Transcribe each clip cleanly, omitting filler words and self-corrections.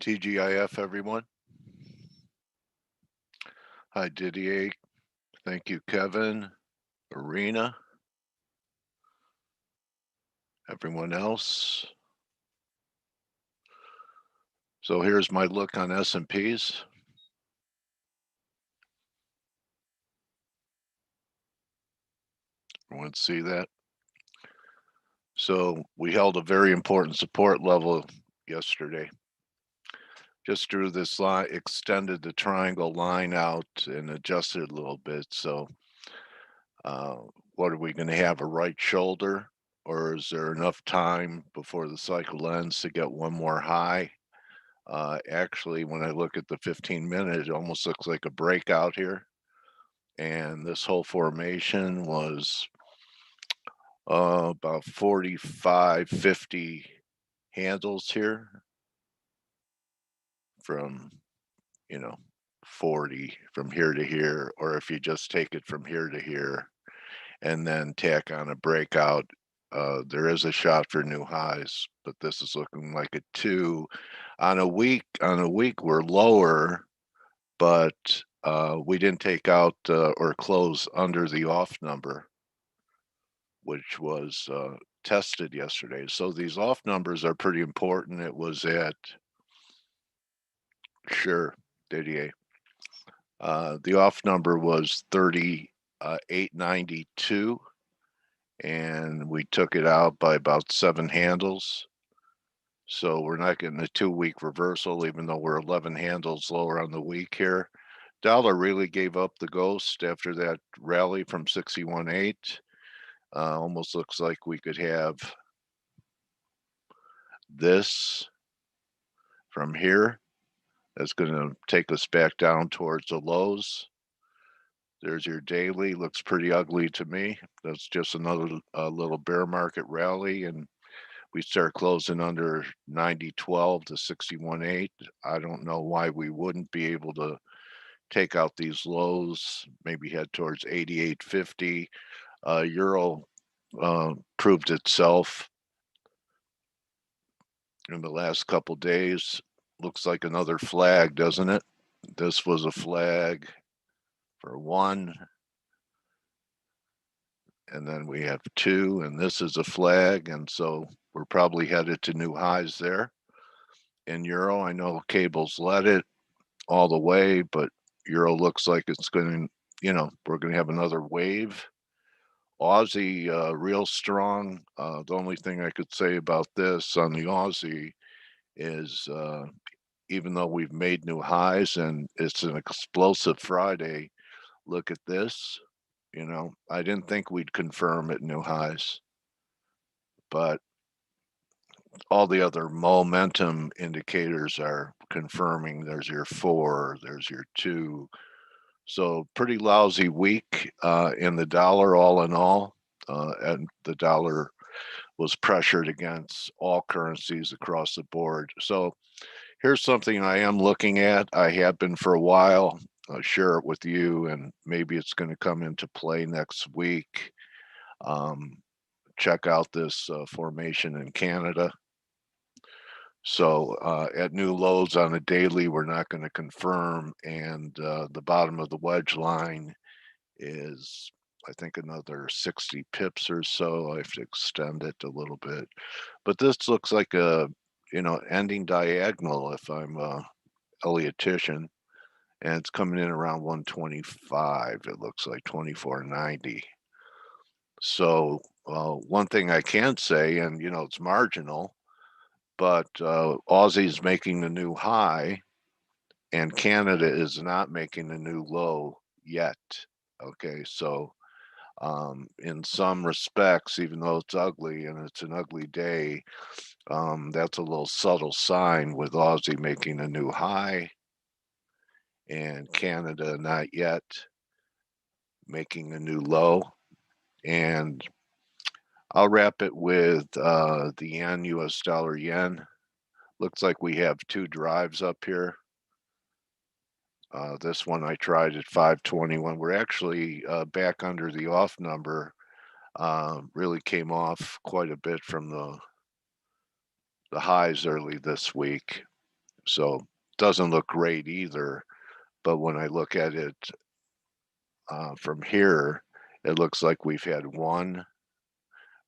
TGIF, everyone. Hi, Didier. Thank you, Kevin, Arena, everyone else. So here's my look on S&Ps. Everyone see that? So we held a very important support level yesterday. Just drew this line, extended the triangle line out and adjusted a little bit. So what are we going to have, a right shoulder? Or is there enough time before the cycle ends to get one more high? Actually, when I look at the 15-minute, it almost looks like a breakout here. And this whole formation was about 45, 50 handles here from, 40 from here to here, or if you just take it from here to here and then tack on a breakout, there is a shot for new highs, but this is looking like a 2 on a week. On a week, we're lower, but we didn't take out or close under the off number, which was tested yesterday. So these off numbers are pretty important. It was at, sure, Didier. The off number was 38.92, and we took it out by about 7 handles. So we're not getting a 2-week reversal, even though we're 11 handles lower on the week here. Dollar really gave up the ghost after that rally from 61.8. Almost looks like we could have this from here. That's going to take us back down towards the lows. There's your daily. Looks pretty ugly to me. That's just another little bear market rally, and we start closing under 90.12 to 61.8. I don't know why we wouldn't be able to take out these lows, maybe head towards 88.50. Euro proved itself in the last couple days. Looks like another flag, doesn't it? This was a flag for 1, and then we have 2, and this is a flag, and so we're probably headed to new highs there. In Euro, I know cables led it all the way, but Euro looks like it's going to, we're going to have another wave. Aussie, real strong. The only thing I could say about this on the Aussie is even though we've made new highs and it's an explosive Friday, look at this. I didn't think we'd confirm at new highs, but all the other momentum indicators are confirming. There's your 4, there's your 2. So pretty lousy week in the dollar all in all. And the dollar was pressured against all currencies across the board. So here's something I am looking at. I have been for a while. I'll share it with you, and maybe it's going to come into play next week. Check out this formation in Canada. So at new lows on a daily, we're not going to confirm, and the bottom of the wedge line is, I think, another 60 pips or so. I have to extend it a little bit, but this looks like a ending diagonal if I'm a Elliottician, and it's coming in around 125. It looks like 24.90. So one thing I can say, and it's marginal, but Aussie's making the new high, and Canada is not making the new low yet. Okay, so in some respects, even though it's ugly and it's an ugly day, that's a little subtle sign with Aussie making a new high and Canada not yet making a new low. And I'll wrap it with the yen, US dollar yen. Looks like we have 2 drives up here. This one I tried at 521. We're actually back under the off number. Really came off quite a bit from the highs early this week. So doesn't look great either. But when I look at it from here, it looks like we've had one,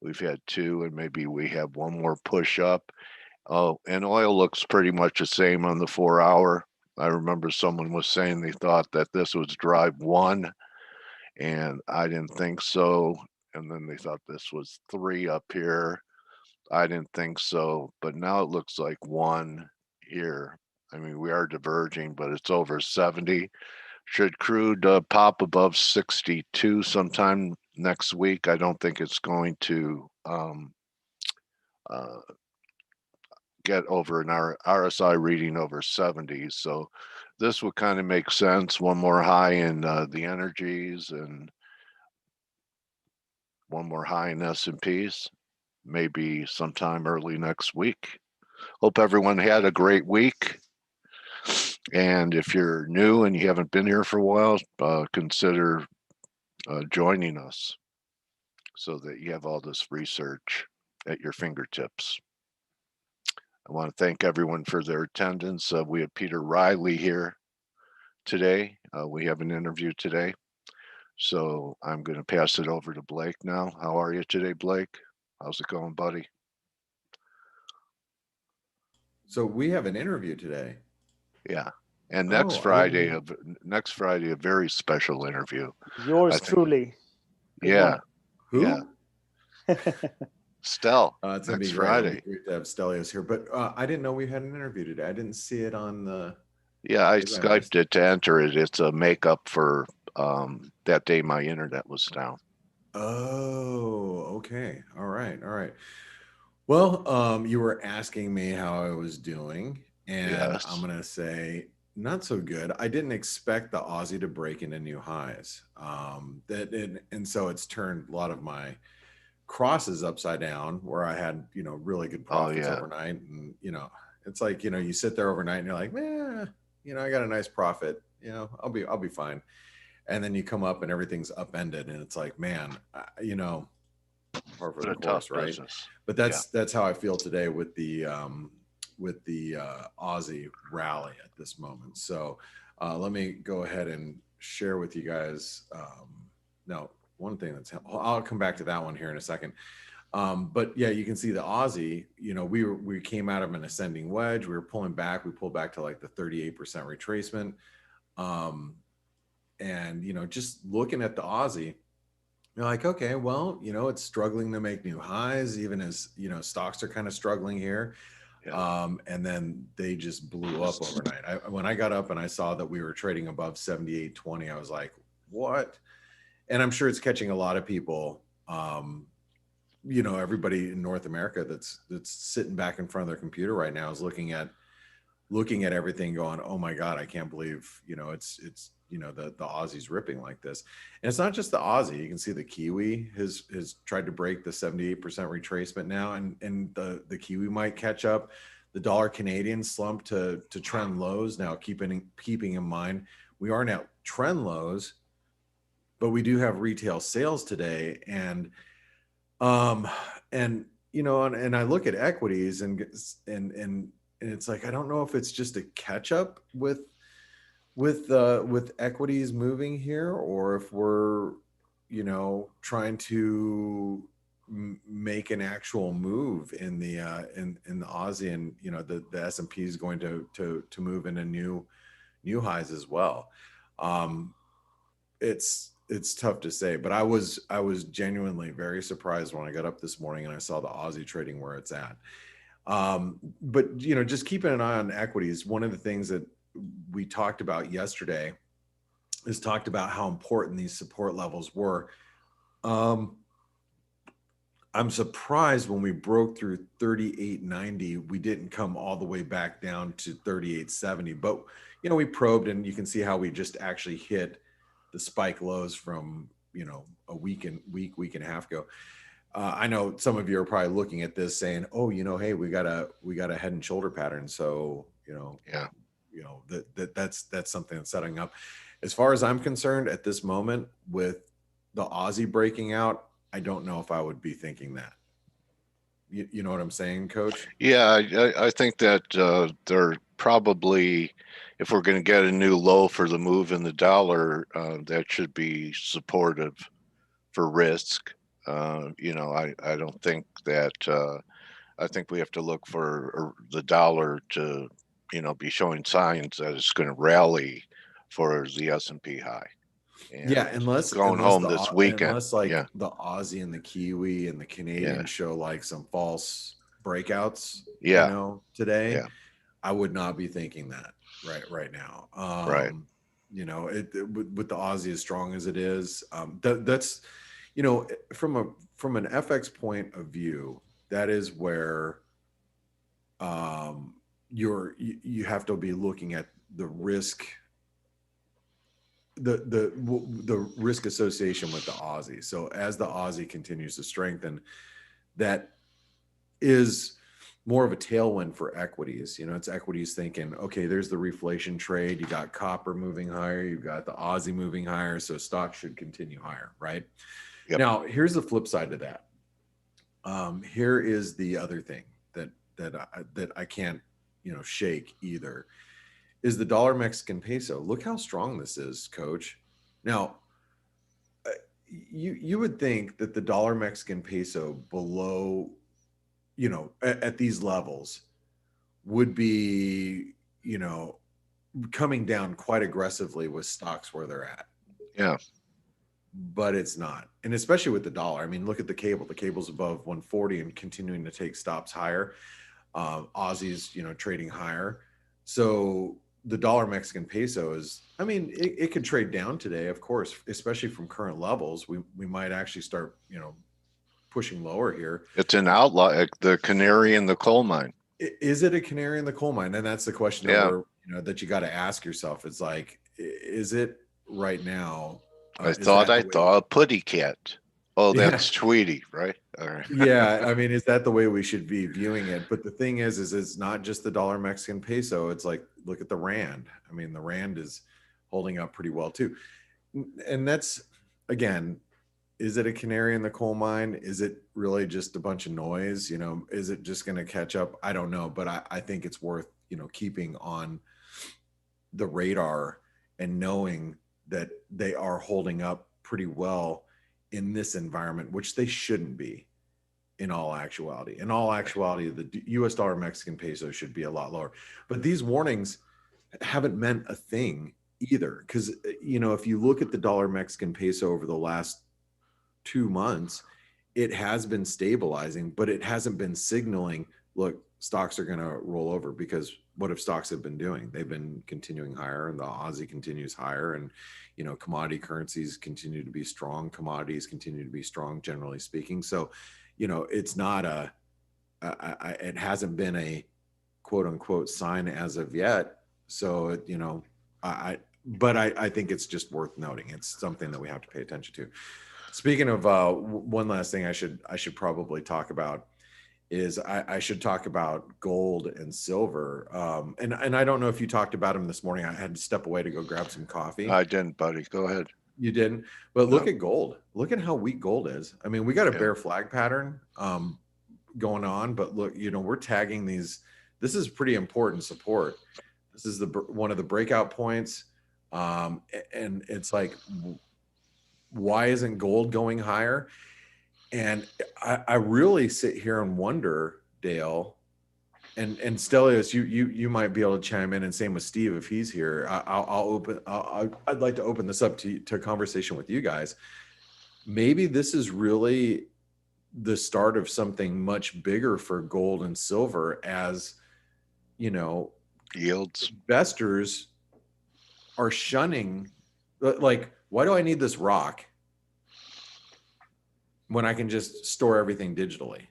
we've had two, and maybe we have one more push up. Oh, and oil looks pretty much the same on the 4 hour. I remember someone was saying they thought that this was drive one, and I didn't think so. And then they thought this was three up here. I didn't think so, but now it looks like one here. I mean, we are diverging, but it's over 70. Should crude pop above 62 sometime next week? I don't think it's going to uh, get over an RSI reading over 70. So this would kind of make sense. One more high in the energies and one more high in S&Ps, maybe sometime early next week. Hope everyone had a great week. And if you're new and you haven't been here for a while, consider joining us so that you have all this research at your fingertips. I want to thank everyone for their attendance. We have Peter Riley here today. We have an interview today. So I'm going to pass it over to Blake now. How are you today, Blake? How's it going, buddy? So we have an interview today. Yeah. And Oh, I didn't. next Friday, a very special interview. I Yours think, truly. Good yeah, one. yeah. Who? Stell, It's gonna be next great. It'll be Friday. great to have Stelios here. But I didn't know we had an interview today. I didn't see it on the. Yeah, I Maybe I missed Skyped it to enter it. It's a makeup for that day my internet was down. Oh, okay. All right. All right. Well, you were asking me how I was doing, and I'm Yes. gonna say not so good. I didn't expect the Aussie to break into new highs. And so it's turned a lot of my crosses upside down where I had, really good Oh, profits yeah. overnight. And, it's like, you sit there overnight and you're like, man, I got a nice profit, I'll be fine. And then you come up and everything's upended and it's like, man, par for It's the a tough course, right? business. But Yeah. that's how I feel today with the Aussie rally at this moment. So let me go ahead and share with you guys. No, one thing I'll come back to that one here in a second. But yeah, you can see the Aussie. We came out of an ascending wedge. We were pulling back. We pulled back to like the 38% retracement. And just looking at the Aussie, you're like, okay, well, it's struggling to make new highs, even as stocks are kind of struggling here. Yeah. And then they just blew up overnight. When I got up and I saw that we were trading above 78.20, I was like, what? And I'm sure it's catching a lot of people. Everybody in North America that's sitting back in front of their computer right now is looking at everything going, oh my God, I can't believe, it's the Aussie's ripping like this. And it's not just the Aussie. You can see the Kiwi has tried to break the 78% retracement now, and the Kiwi might catch up. The dollar Canadian slumped to trend lows. Now keeping in mind we are now trend lows, but we do have retail sales today. And I look at equities and it's like, I don't know if it's just a catch up with equities moving here, or if we're trying to make an actual move in the Aussie, and the S&P is going to move into new highs as well. It's tough to say, but I was genuinely very surprised when I got up this morning and I saw the Aussie trading where it's at. But just keeping an eye on equities. One of the things that we talked about yesterday is talked about how important these support levels were. I'm surprised when we broke through 38.90, we didn't come all the way back down to 38.70. But we probed, and you can see how we just actually hit the spike lows from a week and a half ago. I know some of you are probably looking at this saying, "Oh, hey, we got a head and shoulder pattern." So Yeah. that's something that's setting up. As far as I'm concerned, at this moment, with the Aussie breaking out, I don't know if I would be thinking that. You know what I'm saying, Coach? Yeah, I think that they're probably, if we're going to get a new low for the move in the dollar, that should be supportive for risk. I don't think that, I think we have to look for the dollar to, be showing signs that it's going to rally for the S&P high. Yeah, And going home this weekend. unless like Yeah. the Aussie and the Kiwi and the Canadian Yeah. show like some false breakouts, Yeah. today, Yeah. I would not be thinking that right now. Right. With the Aussie as strong as it is, that's from an FX point of view, that is where you have to be looking at the risk, the risk association with the Aussie. So as the Aussie continues to strengthen, that is more of a tailwind for equities. It's equities thinking, okay, there's the reflation trade. You got copper moving higher. You've got the Aussie moving higher. So stocks should continue higher, right? Yep. Now, here's the flip side to that. Here is the other thing that I can't, shake either, is the dollar Mexican peso. Look how strong this is, Coach. Now, you would think that the dollar Mexican peso below, at these levels would be, coming down quite aggressively with stocks where they're at. Yeah. But it's not. And especially with the dollar. I mean, look at the cable. The cable's above 140 and continuing to take stops higher. Aussie's, trading higher. So the dollar Mexican peso is, I mean, it could trade down today, of course, especially from current levels. We might actually start, pushing lower here. It's an outlier, like the canary in the coal mine. Is it a canary in the coal mine? And that's the question that you got to ask yourself. It's like, is it right now? I thought Putty Cat. Oh, that's Tweety, right? All right. Yeah, I mean, is that the way we should be viewing it? But the thing is it's not just the dollar Mexican peso. It's like, look at the rand. I mean, the rand is holding up pretty well too. And that's, again, is it a canary in the coal mine? Is it really just a bunch of noise? Is it just going to catch up? I don't know, but I think it's worth, keeping on the radar and knowing that they are holding up pretty well in this environment, which they shouldn't be in all actuality. In all actuality, the US dollar Mexican peso should be a lot lower. But these warnings haven't meant a thing either. Because, if you look at the dollar Mexican peso over the last 2 months, it has been stabilizing, but it hasn't been signaling, look, stocks are going to roll over. Because what have stocks have been doing? They've been continuing higher, and the Aussie continues higher, and commodity currencies continue to be strong. Commodities continue to be strong, generally speaking. So, it's not it hasn't been a quote unquote sign as of yet. So, I think it's just worth noting. It's something that we have to pay attention to. Speaking of one last thing I should probably talk about is I should talk about gold and silver. And I don't know if you talked about them this morning. I had to step away to go grab some coffee. I didn't, buddy. Go ahead. You didn't? But look at gold. Look at how weak gold is. I mean, we got a bear flag pattern going on, but look, we're tagging these. This is pretty important support. This is one of the breakout points. And it's like, why isn't gold going higher? And I really sit here and wonder, Dale, and Stelios, you might be able to chime in, and same with Steve if he's here. I'd like to open this up to a conversation with you guys. Maybe this is really the start of something much bigger for gold and silver, as yields, investors are shunning. Like, why do I need this rock when I can just store everything digitally?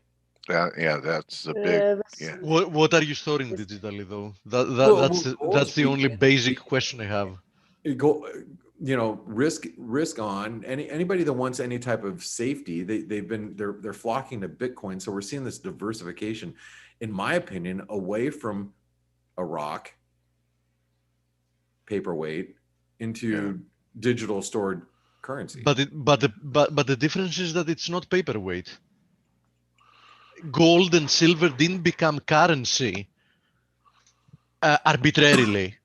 That's the big. What are you storing digitally though? That's the only basic question I have. Risk on anybody that wants any type of safety. They're flocking to Bitcoin. So we're seeing this diversification, in my opinion, away from a rock, paperweight, into digital stored currency. But the difference is that it's not paperweight. Gold and silver didn't become currency arbitrarily.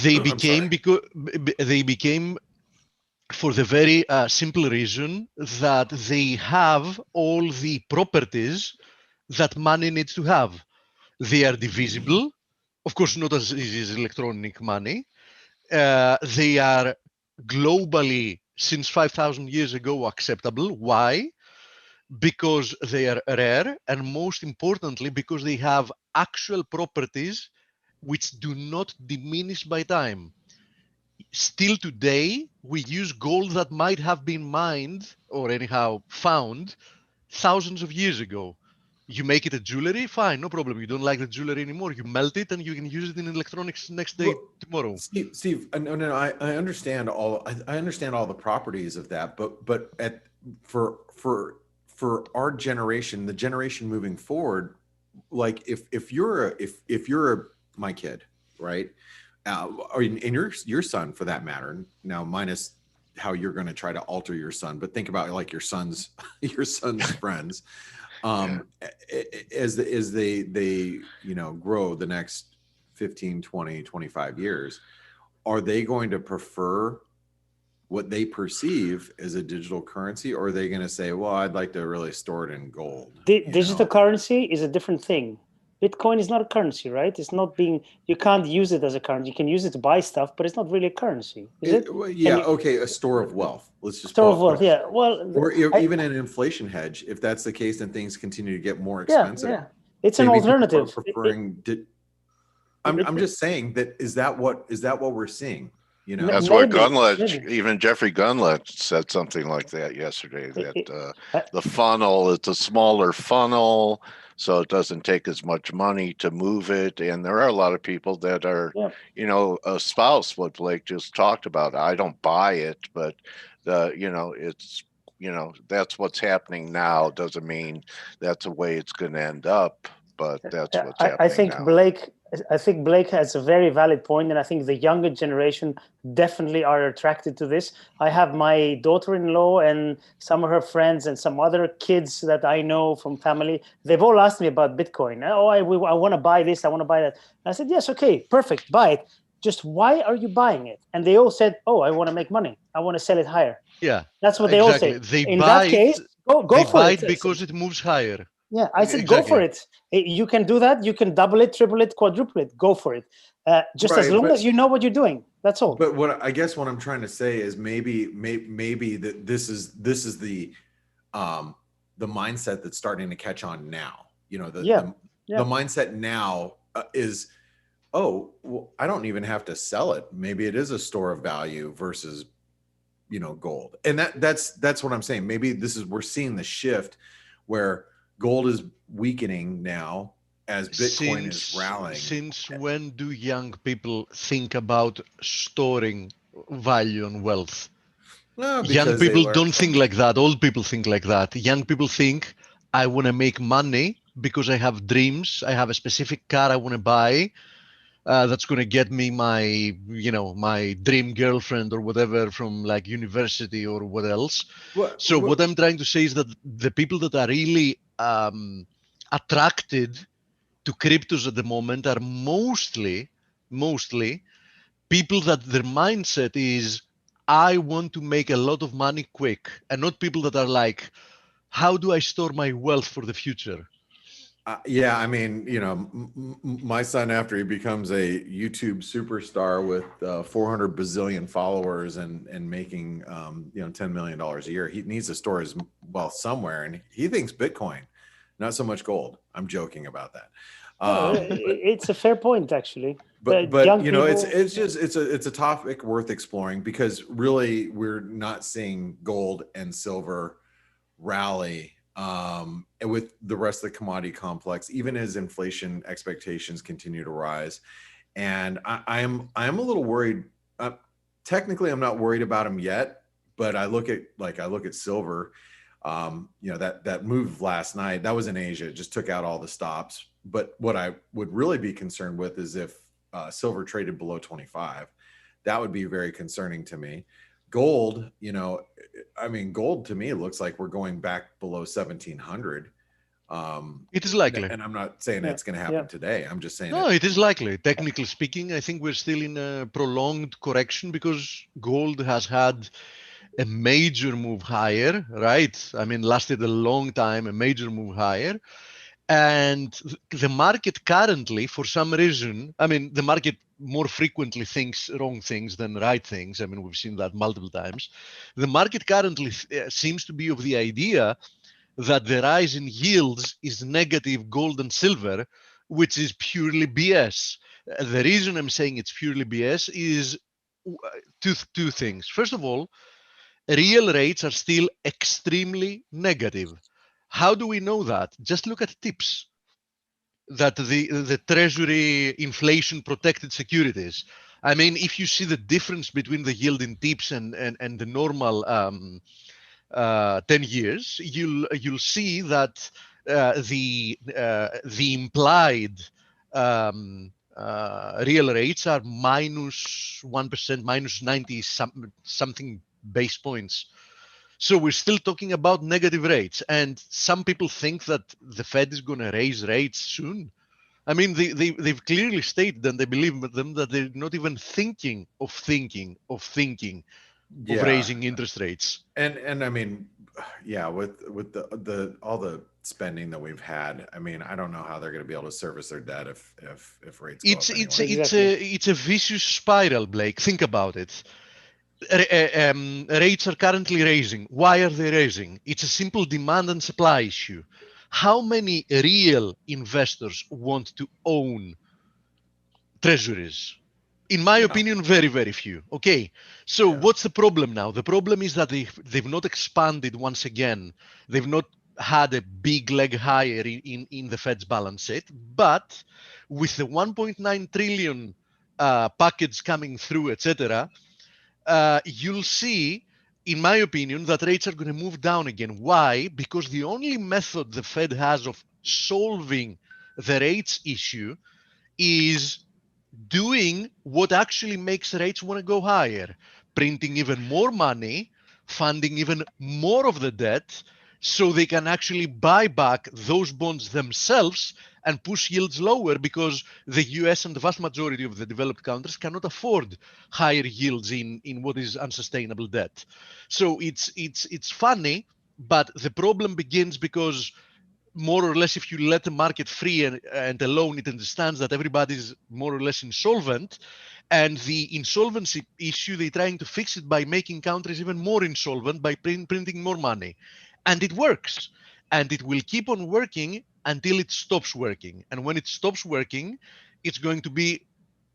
They I'm sorry. became for the very simple reason that they have all the properties that money needs to have. They are divisible, of course, not as easy as electronic money. They are globally, since 5,000 years ago, acceptable. Why? Because they are rare, and most importantly, because they have actual properties which do not diminish by time. Still today, we use gold that might have been mined or anyhow found thousands of years ago. You make it a jewelry, fine, no problem. You don't like the jewelry anymore. You melt it and you can use it in electronics next day, Well, tomorrow. Steve, no, I understand I understand all the properties of that, but for our generation, the generation moving forward, like if you're my kid, right, or and your son for that matter, now minus how you're going to try to alter your son, but think about like your son's friends, as they grow the next 15, 20, 25 years, are they going to prefer what they perceive as a digital currency, or are they going to say, well, I'd like to really store it in gold? Digital currency is a different thing. Bitcoin is not a currency, right? It's not being, you can't use it as a currency. You can use it to buy stuff, but it's not really a currency, is it? Well, yeah, okay, a store of wealth. Let's just store of wealth, yeah. Well, or even an inflation hedge, if that's the case, then things continue to get more expensive. Yeah. It's an alternative. I'm just saying that is that what we're seeing? That's what Gunlich, even Jeffrey Gunlich said something like that yesterday, that the funnel is a smaller funnel, so it doesn't take as much money to move it. And there are a lot of people that are, espouse what Blake just talked about. I don't buy it, but it's, that's what's happening now. Doesn't mean that's the way it's going to end up, but that's what's happening now. I think Blake has a very valid point, and I think the younger generation definitely are attracted to this. I have my daughter-in-law and some of her friends and some other kids that I know from family. They've all asked me about Bitcoin. Oh, I want to buy this. I want to buy that. And I said, yes, okay, perfect, buy it. Just why are you buying it? And they all said, oh, I want to make money. I want to sell it higher. Yeah, that's what they all say. In that case, go for it. Because it moves higher. Yeah, I said, go for it. You can do that. You can double it, triple it, quadruple it. Go for it. Just as long as you know what you're doing. That's all. But what I'm trying to say is maybe that this is the mindset that's starting to catch on now. The mindset now is, oh, well, I don't even have to sell it. Maybe it is a store of value versus, gold. And that's what I'm saying. Maybe we're seeing the shift where gold is weakening now as Bitcoin is rallying. Since when do young people think about storing value and wealth? No, young people don't think like that. Old people think like that. Young people think, I want to make money because I have dreams. I have a specific car I want to buy. That's going to get me my dream girlfriend or whatever from like university or what else. What I'm trying to say is that the people that are really attracted to cryptos at the moment are mostly people that their mindset is, I want to make a lot of money quick, and not people that are like, how do I store my wealth for the future? Yeah, I mean, my son, after he becomes a YouTube superstar with 400 bazillion followers and making $10 million a year, he needs to store his wealth somewhere, and he thinks Bitcoin, not so much gold. I'm joking about that. It's a fair point, actually. But it's a topic worth exploring, because really we're not seeing gold and silver rally with the rest of the commodity complex, even as inflation expectations continue to rise. And I am a little worried. Technically, I'm not worried about them yet, but I look at silver. That move last night, that was in Asia, it just took out all the stops. But what I would really be concerned with is if silver traded below 25, that would be very concerning to me. Gold, gold to me looks like we're going back below 1,700. It is likely. And I'm not saying Yeah, it's going to happen yeah. today. I'm just saying No, it is likely. Technically speaking, I think we're still in a prolonged correction because gold has had a major move higher, right? I mean, lasted a long time, a major move higher. And the market currently, for some reason, I mean, the market more frequently thinks wrong things than right things. I mean, we've seen that multiple times. The market currently seems to be of the idea that the rise in yields is negative gold and silver, which is purely BS. The reason I'm saying it's purely BS is two things. First of all, real rates are still extremely negative. How do we know that? Just look at TIPS, that the Treasury inflation protected securities. I mean, if you see the difference between the yield in TIPS and the normal 10 years, you'll see that the implied real rates are minus 1%, minus 90 something base points. So we're still talking about negative rates, and some people think that the Fed is going to raise rates soon. I mean, they've clearly stated, and they believe with them, that they're not even thinking of raising interest rates. And I mean, yeah, with the all the spending that we've had, I mean, I don't know how they're going to be able to service their debt if rates go up anyway. It's a vicious spiral, Blake. Think about it. Rates are currently raising. Why are they raising? It's a simple demand and supply issue. How many real investors want to own treasuries? In my opinion, very, very few. Okay, so what's the problem now? The problem is that they've not expanded once again. They've not had a big leg higher in the Fed's balance sheet, but with the 1.9 trillion package coming through, etc., you'll see, in my opinion, that rates are going to move down again. Why? Because the only method the Fed has of solving the rates issue is doing what actually makes rates want to go higher, printing even more money, funding even more of the debt, so they can actually buy back those bonds themselves and push yields lower, because the US and the vast majority of the developed countries cannot afford higher yields in what is unsustainable debt. So it's funny, but the problem begins because more or less, if you let the market free and alone, it understands that everybody's more or less insolvent. And the insolvency issue, they're trying to fix it by making countries even more insolvent by printing more money. And it works. And it will keep on working until it stops working. And when it stops working, it's going to be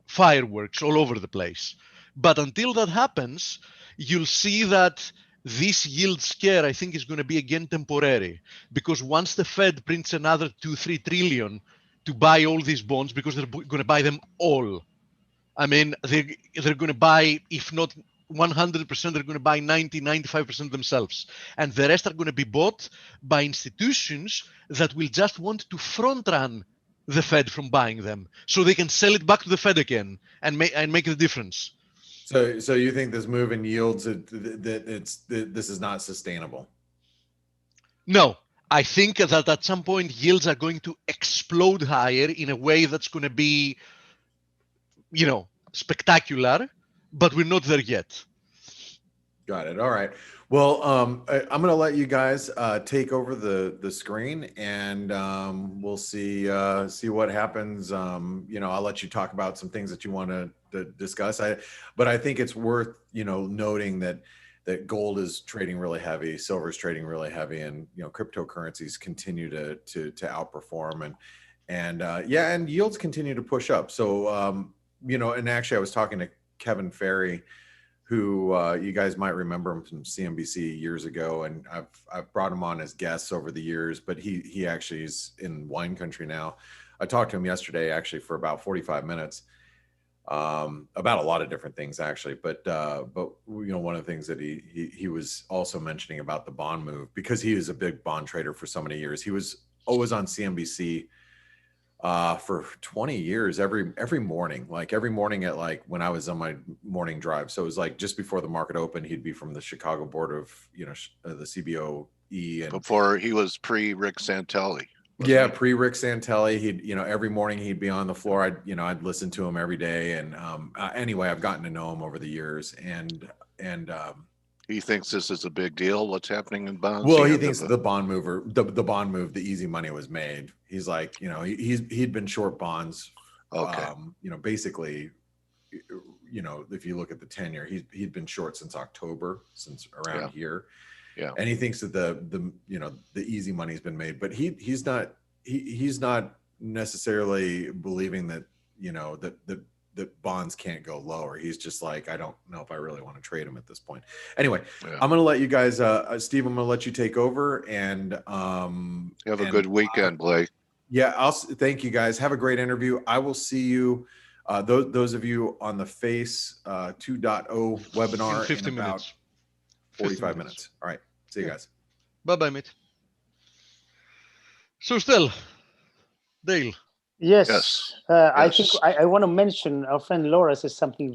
fireworks all over the place. But until that happens, you'll see that this yield scare, I think, is going to be again temporary, because once the Fed prints another 2-3 trillion to buy all these bonds, because they're going to buy them all. I mean, they're going to buy, if not 100%, they're going to buy 90-95% themselves, and the rest are going to be bought by institutions that will just want to front run the Fed from buying them, so they can sell it back to the Fed again and make the difference. So you think this move in yields this is not sustainable? No, I think that at some point yields are going to explode higher in a way that's going to be, spectacular, but we're not there yet. Got it. All right. Well, I'm going to let you guys take over the screen, and we'll see what happens. I'll let you talk about some things that you want to discuss. But I think it's worth noting that gold is trading really heavy, silver is trading really heavy, and cryptocurrencies continue to outperform, and yields continue to push up. So and actually, I was talking to Kevin Ferry, who you guys might remember him from CNBC years ago, and I've brought him on as guests over the years, but he actually is in wine country now. I talked to him yesterday actually for about 45 minutes about a lot of different things actually, but one of the things that he was also mentioning about the bond move, because he is a big bond trader for so many years. He was always on CNBC for 20 years, every morning, at when I was on my morning drive. So it was like just before the market opened, he'd be from the Chicago board of, the CBOE. And before he was pre Rick Santelli. Yeah, pre-Rick Santelli, he'd, every morning he'd be on the floor. I'd listen to him every day. And anyway, I've gotten to know him over the years. And He thinks this is a big deal. What's happening in bonds? well, The he end thinks of the bond mover, the bond move, the easy money was made. He's like, he'd been short bonds. Okay. Basically, if you look at the 10-year, he'd been short since October, since around here. Yeah. And he thinks that the easy money's been made, but he's not necessarily believing that, that bonds can't go lower. He's just like, I don't know if I really want to trade them at this point. Anyway, Yeah. I'm going to let you guys, Steve, I'm going to let you take over and Have a good weekend, Blake. Yeah, thank you guys. Have a great interview. I will see you, those of you on the Face 2.0 webinar in about minutes. 45 minutes. All right. See you guys. Bye-bye, mate. So still, Dale. Yes. Yes. I think I want to mention our friend Laura says something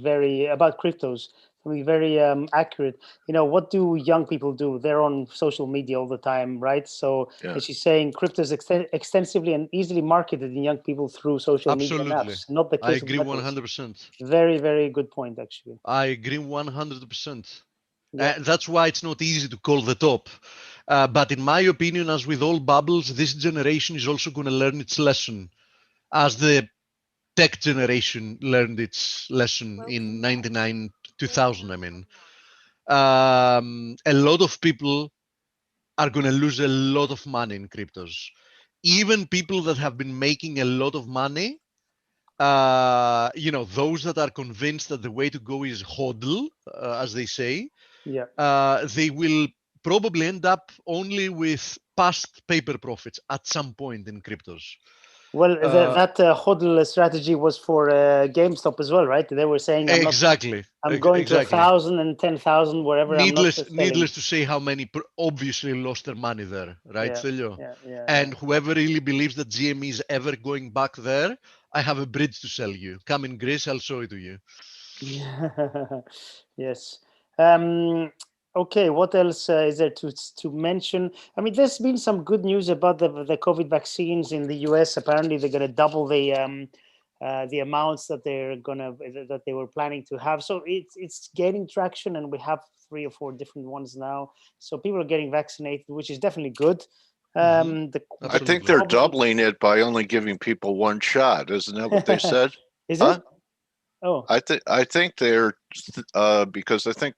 about cryptos, something very accurate. What do young people do? They're on social media all the time, right? So and she's saying cryptos extensively and easily marketed in young people through social media and apps. Not the case. I agree of 100%. Very, very good point, actually. I agree 100%. That's why it's not easy to call the top. But in my opinion, as with all bubbles, this generation is also going to learn its lesson, as the tech generation learned its lesson in 99, 2000. I mean, a lot of people are going to lose a lot of money in cryptos. Even people that have been making a lot of money, those that are convinced that the way to go is hodl, as they say, they will probably end up only with past paper profits at some point in cryptos. Well, that hodl strategy was for GameStop as well, right? They were saying, I'm going to 1,000 and 10,000, wherever. Needless to say how many obviously lost their money there, right, Celio? And whoever really believes that GME is ever going back there, I have a bridge to sell you. Come in Greece, I'll show it to you. Yes. Okay, what else is there to mention? I mean, there's been some good news about the COVID vaccines in the US. Apparently, they're going to double the amounts that they were planning to have. So it's gaining traction, and we have 3 or 4 different ones now. So people are getting vaccinated, which is definitely good. I think they're doubling it by only giving people 1 shot. Isn't that what they said? Is it? Oh, I think they're because I think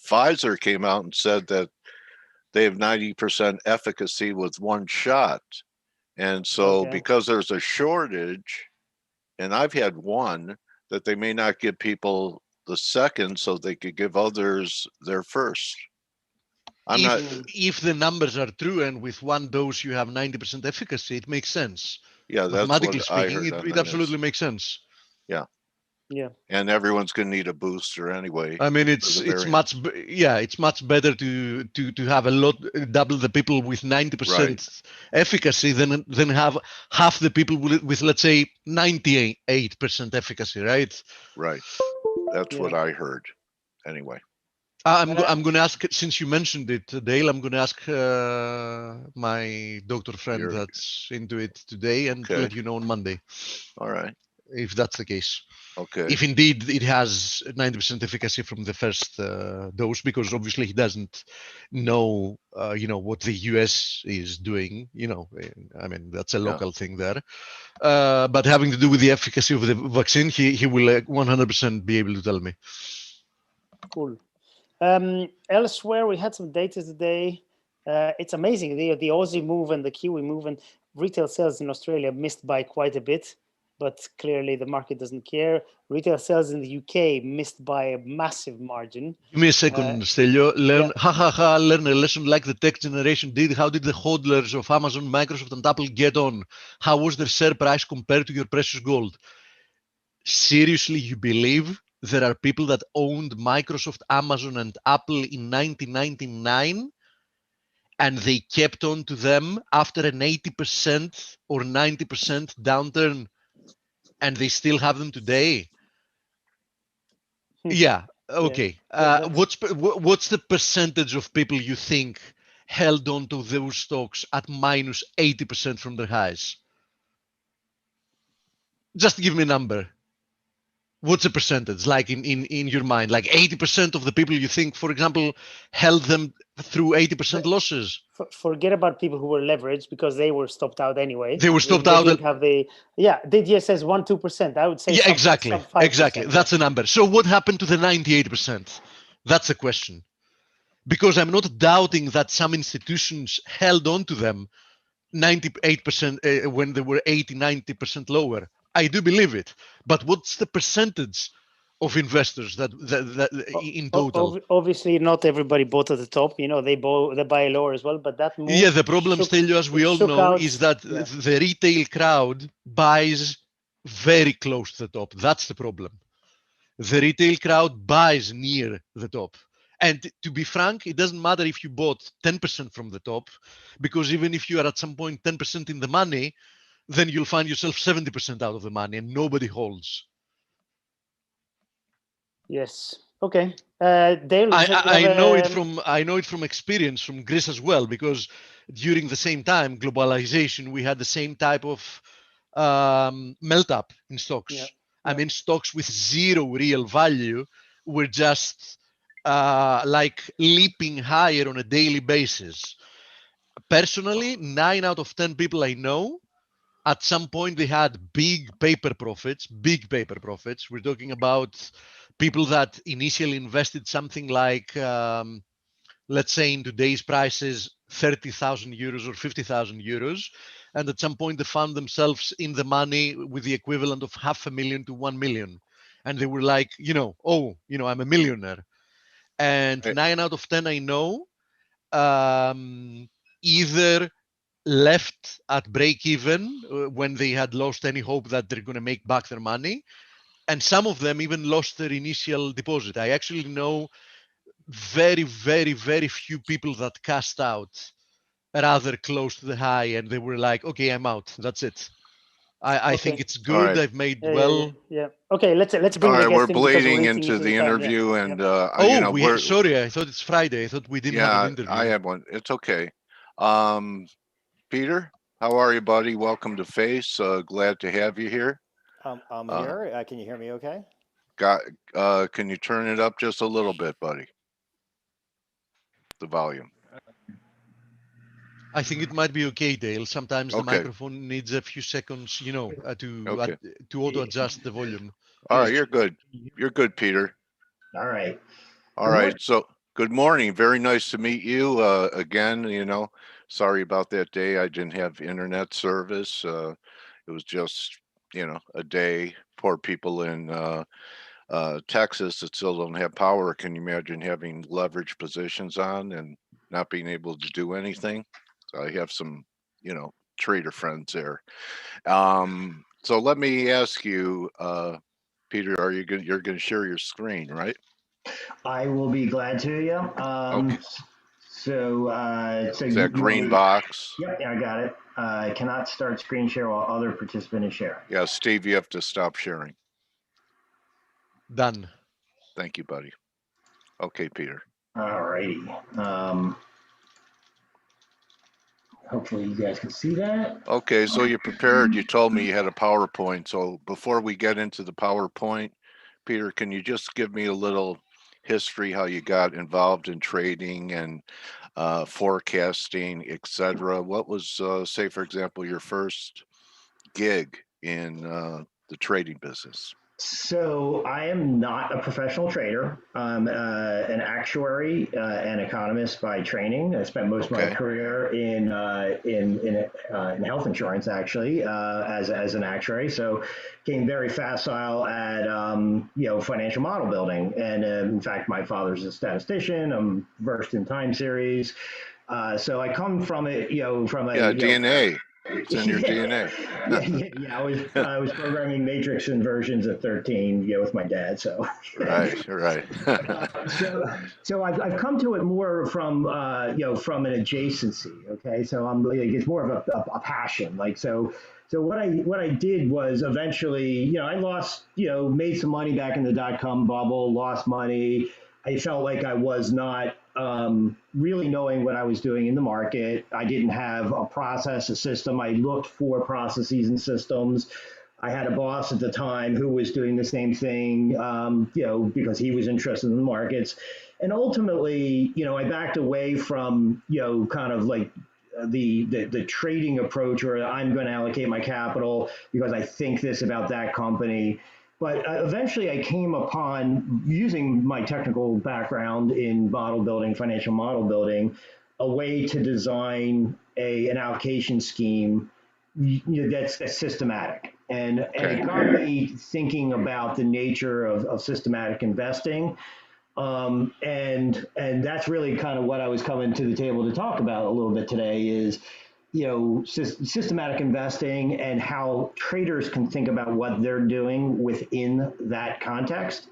Pfizer came out and said that they have 90% efficacy with 1 shot. And so because there's a shortage, and I've had 1, that they may not give people the second so they could give others their first. If the numbers are true and with 1 dose you have 90% efficacy, it makes sense. Yeah, that's mathematically what I speaking, heard it absolutely makes sense. Yeah. Yeah. And everyone's going to need a booster anyway. I mean, it's much better to have double the people with 90% efficacy than have half the people with let's say 98% efficacy, right? Right. That's what I heard. Anyway. I'm going to ask, since you mentioned it, Dale, I'm going to ask my doctor friend that's into it today and let you know on Monday. All right. If that's the case. Okay. If indeed it has 90% efficacy from the first dose, because obviously he doesn't know, what the US is doing. I mean, that's a local thing there. But having to do with the efficacy of the vaccine, he will 100% be able to tell me. Cool. Elsewhere, we had some data today. It's amazing. The Aussie move and the Kiwi move and retail sales in Australia missed by quite a bit. But clearly the market doesn't care. Retail sales in the UK missed by a massive margin. Give me a second, Stelio. Learn a lesson like the tech generation did. How did the hodlers of Amazon, Microsoft, and Apple get on? How was their share price compared to your precious gold? Seriously, you believe there are people that owned Microsoft, Amazon, and Apple in 1999? And they kept on to them after an 80% or 90% downturn? And they still have them today? Yeah. Okay. What's the percentage of people you think held on to those stocks at minus 80% from their highs? Just give me a number. What's the percentage like in your mind? Like 80% of the people you think, for example, held them through 80% losses? Forget about people who were leveraged because they were stopped out anyway. They were stopped they out. Didn't have the, yeah, DDS says 1-2%. I would say Yeah, exactly. sub 5%. Exactly. That's the number. So what happened to the 98%? That's the question. Because I'm not doubting that some institutions held on to them 98% when they were 80, 90% lower. I do believe it. But what's the percentage of investors that in total? Obviously, not everybody bought at the top. You know, they buy lower as well. But that move. Yeah, the problem still, as we all know, is that yeah. the retail crowd buys very close to the top. That's the problem. The retail crowd buys near the top. And to be frank, it doesn't matter if you bought 10% from the top, because even if you are at some point 10% in the money, then you'll find yourself 70% out of the money and nobody holds. Yes. Okay. Dale, I know it from experience from Greece as well, because during the same time, globalization, we had the same type of melt up in stocks. Yeah. I mean, stocks with zero real value were just like leaping higher on a daily basis. Personally, 9 out of 10 people I know, at some point they had big paper profits. We're talking about people that initially invested something like, let's say in today's prices, 30,000 euros or 50,000 euros. And at some point they found themselves in the money with the equivalent of 500,000 to 1 million. And they were like, I'm a millionaire. And 9 out of 10 I know either left at break even when they had lost any hope that they're going to make back their money. And some of them even lost their initial deposit. I actually know very, very, very few people that cast out rather close to the high and they were like, okay, I'm out. That's it. I think it's good. Right. I've made well. Yeah. Okay, let's bring all the right, guest we're in because bleeding we're into the interview, and sorry, I thought it's Friday. I thought we didn't have an interview. I have one. It's okay. Peter, how are you, buddy? Welcome to Face. Glad to have you here. I'm here. Can you hear me okay? Can you turn it up just a little bit, buddy? The volume. I think it might be okay, Dale. Sometimes the microphone needs a few seconds, to auto adjust the volume. All right, you're good. You're good, Peter. All right. All right. So good morning. Very nice to meet you again. Sorry about that day. I didn't have internet service. It was just, a day. Poor people in Texas that still don't have power. Can you imagine having leverage positions on and not being able to do anything? So I have some, trader friends there. So let me ask you, Peter, you're going to share your screen, right? I will be glad to, yeah. Okay. So is that green box? Yep, I got it. I cannot start screen share while other participant is sharing. Yeah, Steve, you have to stop sharing. Done. Thank you, buddy. Okay, Peter. All righty. Hopefully you guys can see that. Okay, so you're prepared. You told me you had a PowerPoint. So before we get into the PowerPoint, Peter, can you just give me a little history, how you got involved in trading and forecasting, etc.? What was, say, for example, your first gig in the trading business? So I am not a professional trader. I'm an actuary and economist by training. I spent most of my career in health insurance, actually, as an actuary. So became very facile at financial model building. And in fact, my father's a statistician. I'm versed in time series. So I come from it, from a DNA. It's in your DNA. Yeah, I was programming matrix inversions at 13, with my dad. So right. So I've come to it more from from an adjacency. Okay, so it's more of a passion. So what I did was eventually, I lost, made some money back in the .com bubble, lost money. I felt like I was not really knowing what I was doing in the market. I didn't have a process, a system. I looked for processes and systems. I had a boss at the time who was doing the same thing, because he was interested in the markets. And ultimately, I backed away from, kind of like the trading approach, where I'm going to allocate my capital because I think this about that company. But eventually I came upon, using my technical background in model building, financial model building, a way to design an allocation scheme that's systematic. And it got me thinking about the nature of systematic investing. And that's really kind of what I was coming to the table to talk about a little bit today is, systematic investing and how traders can think about what they're doing within that context.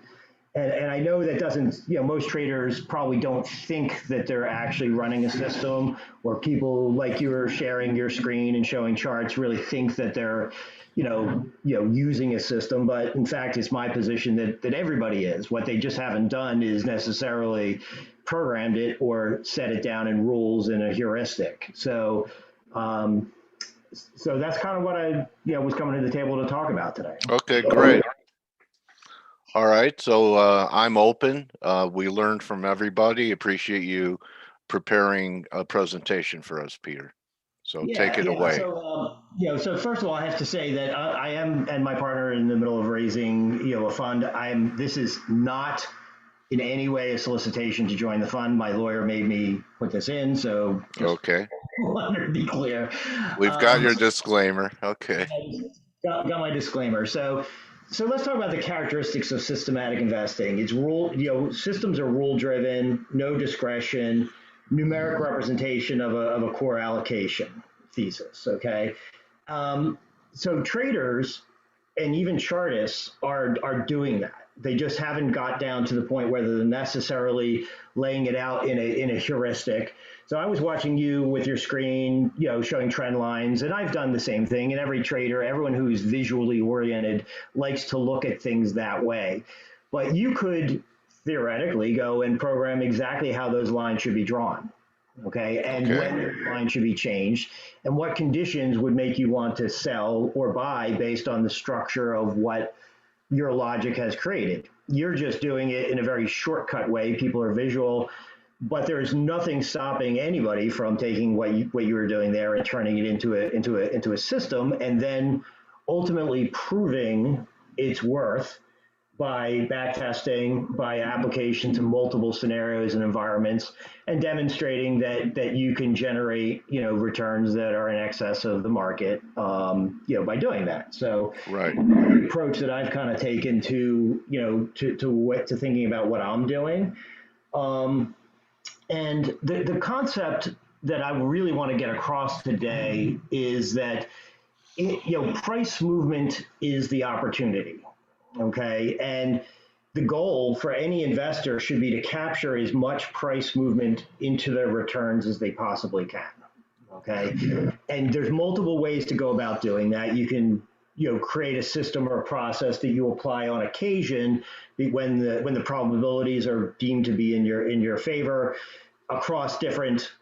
And I know that doesn't, most traders probably don't think that they're actually running a system, or people like you are sharing your screen and showing charts really think that they're, using a system. But in fact, it's my position that everybody is. What they just haven't done is necessarily programmed it or set it down in rules in a heuristic. So that's kind of what I, was coming to the table to talk about today. Okay, great. All right, so I'm open. We learned from everybody. Appreciate you preparing a presentation for us, Peter. So take it away. So first of all, I have to say that I am, and my partner, in the middle of raising, a fund. This is not in any way a solicitation to join the fund. My lawyer made me put this in, so okay. I wanted to be clear. We've got your disclaimer. Okay. Got my disclaimer. So let's talk about the characteristics of systematic investing. It's systems are rule driven, no discretion, numeric representation of a core allocation thesis. Okay. So traders and even chartists are doing that. They just haven't got down to the point where they're necessarily laying it out in a heuristic. So I was watching you with your screen, showing trend lines, and I've done the same thing. And every trader, everyone who's visually oriented, likes to look at things that way. But you could theoretically go and program exactly how those lines should be drawn. Okay, and when the line should be changed, and what conditions would make you want to sell or buy based on the structure of what your logic has created. You're just doing it in a very shortcut way. People are visual, but there's nothing stopping anybody from taking what you were doing there and turning it into a system, and then ultimately proving its worth by backtesting, by application to multiple scenarios and environments, and demonstrating that you can generate, returns that are in excess of the market, by doing that. So right. The approach that I've kind of taken to thinking about what I'm doing. And the concept that I really want to get across today is that, price movement is the opportunity. Okay. And the goal for any investor should be to capture as much price movement into their returns as they possibly can. Okay. And there's multiple ways to go about doing that. You can, create a system or a process that you apply on occasion when the probabilities are deemed to be in your favor across different,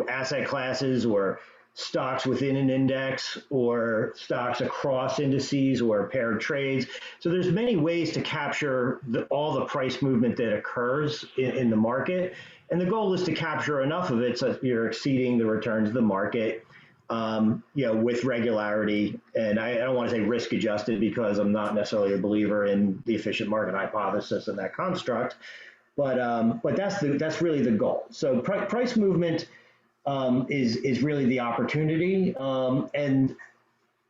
asset classes or stocks within an index or stocks across indices or paired trades. So there's many ways to capture all the price movement that occurs in the market. And the goal is to capture enough of it so that you're exceeding the returns of the market, with regularity. And I don't want to say risk adjusted because I'm not necessarily a believer in the efficient market hypothesis and that construct, but that's really the goal. So price movement is really the opportunity. And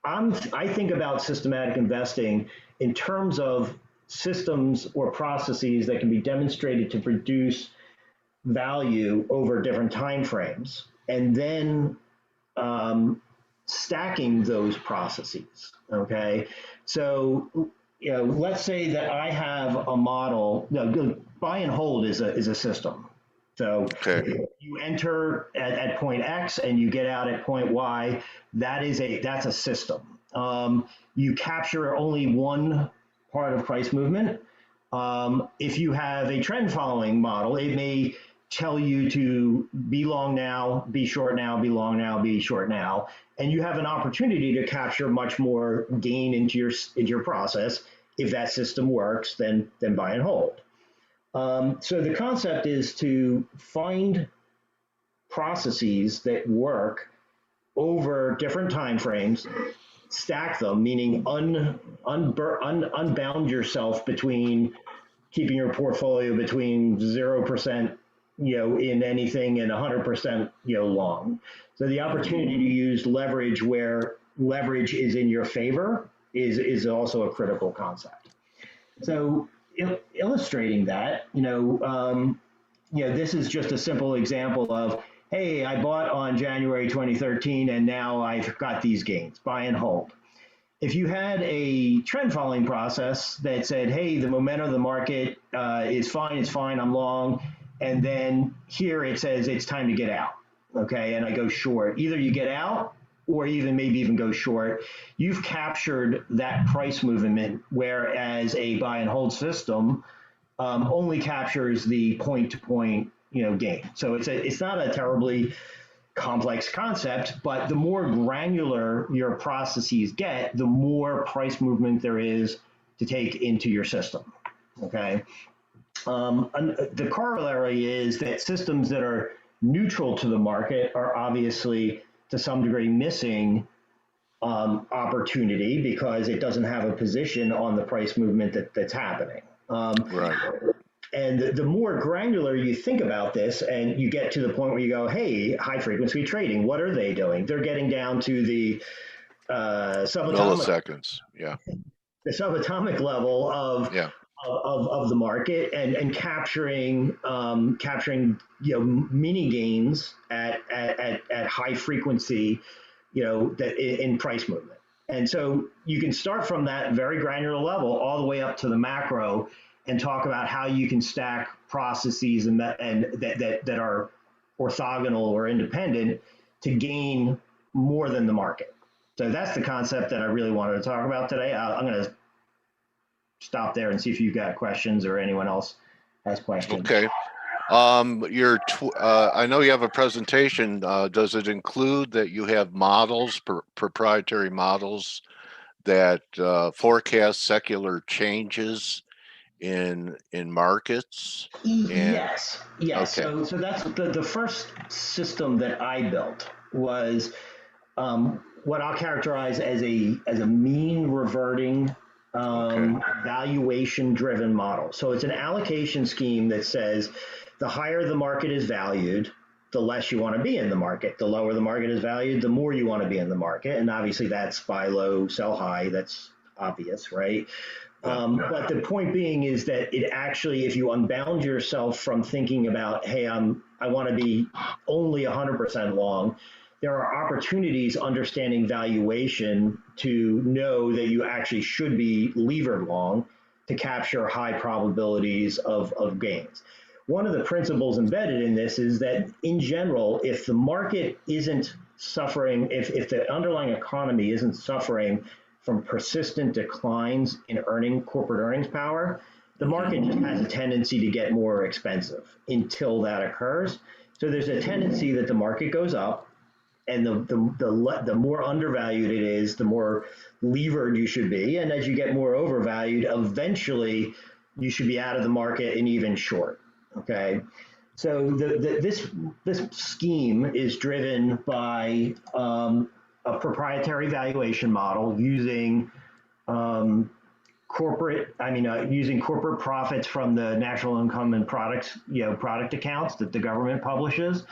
I think about systematic investing in terms of systems or processes that can be demonstrated to produce value over different time frames, and then stacking those processes. Okay, so let's say that I have a model. Buy and hold is a system. So you enter at point X and you get out at point Y. That's a system. You capture only one part of price movement. If you have a trend following model, it may tell you to be long now, be short now, be long now, be short now, and you have an opportunity to capture much more gain into your process if that system works than buy and hold. So the concept is to find processes that work over different time frames, stack them, meaning unbound yourself between keeping your portfolio between 0%, in anything and 100%, long. So the opportunity to use leverage where leverage is in your favor is also a critical concept. So illustrating that, this is just a simple example of, hey, I bought on January 2013, and now I've got these gains, buy and hold. If you had a trend following process that said, hey, the momentum of the market is fine, it's fine, I'm long, and then here it says it's time to get out, okay, and I go short. Either you get out or maybe even go short. You've captured that price movement, whereas a buy and hold system only captures the point-to-point gain. So it's not a terribly complex concept, but the more granular your processes get, the more price movement there is to take into your system, okay? The corollary is that systems that are neutral to the market are obviously to some degree missing opportunity because it doesn't have a position on the price movement that's happening. Right. And the more granular you think about this and you get to the point where you go, hey, high frequency trading, what are they doing? They're getting down to the milliseconds. Yeah. The subatomic level of the market and capturing mini gains at high frequency, that in price movement. And so you can start from that very granular level all the way up to the macro and talk about how you can stack processes and that are orthogonal or independent to gain more than the market. So that's the concept that I really wanted to talk about today. I'm going to stop there and see if you've got questions or anyone else has questions. Okay. I know you have a presentation. Does it include that you have models, proprietary models that forecast secular changes in markets? Yes. Okay. So that's the first system that I built was what I'll characterize as a mean reverting valuation driven model. So it's an allocation scheme that says the higher the market is valued, the less you want to be in the market. The lower the market is valued, the more you want to be in the market. And obviously that's buy low, sell high. That's obvious, right? But the point being is that it actually, if you unbound yourself from thinking about, hey, I want to be only 100% long, there are opportunities understanding valuation to know that you actually should be levered long to capture high probabilities of gains. One of the principles embedded in this is that in general, if the market isn't suffering, if the underlying economy isn't suffering from persistent declines in corporate earnings power, the market just has a tendency to get more expensive until that occurs. So there's a tendency that the market goes up, and the more undervalued it is, the more levered you should be. And as you get more overvalued, eventually you should be out of the market and even short. Okay. So this scheme is driven by a proprietary valuation model using corporate profits from the national income and product accounts that the government publishes.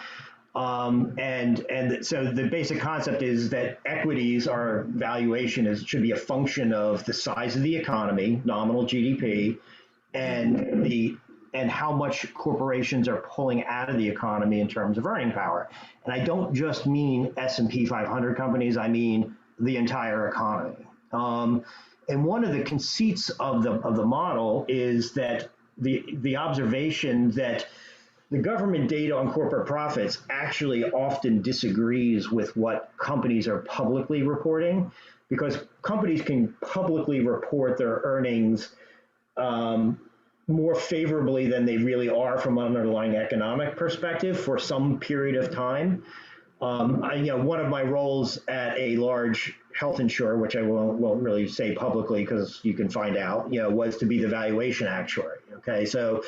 And so the basic concept is that equities are valuation should be a function of the size of the economy, nominal GDP, and how much corporations are pulling out of the economy in terms of earning power. And I don't just mean S&P 500 companies, I mean the entire economy. And one of the conceits of the model is that the observation that the government data on corporate profits actually often disagrees with what companies are publicly reporting, because companies can publicly report their earnings more favorably than they really are from an underlying economic perspective for some period of time. One of my roles at a large health insurer, which I won't really say publicly because you can find out, was to be the valuation actuary. Okay, so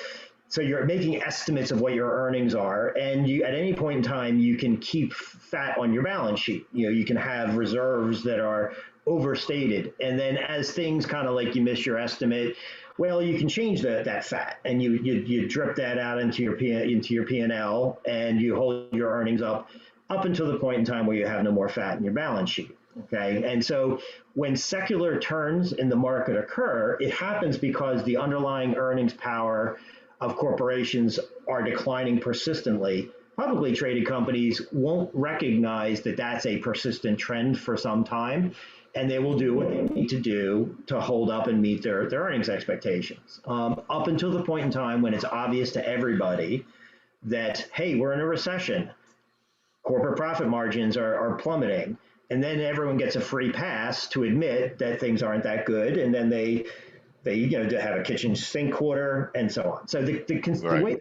you're making estimates of what your earnings are, and you at any point in time you can keep fat on your balance sheet. You can have reserves that are overstated, and then as things kind of like you miss your estimate, well, you can change that fat, and you drip that out into your P&L, and you hold your earnings up until the point in time where you have no more fat in your balance sheet. Okay, and so when secular turns in the market occur, it happens because the underlying earnings power of corporations are declining persistently. Publicly traded companies won't recognize that that's a persistent trend for some time, and they will do what they need to do to hold up and meet their earnings expectations. Up until the point in time when it's obvious to everybody that, hey, we're in a recession, corporate profit margins are plummeting, and then everyone gets a free pass to admit that things aren't that good, and then they have a kitchen sink quarter and so on. So the way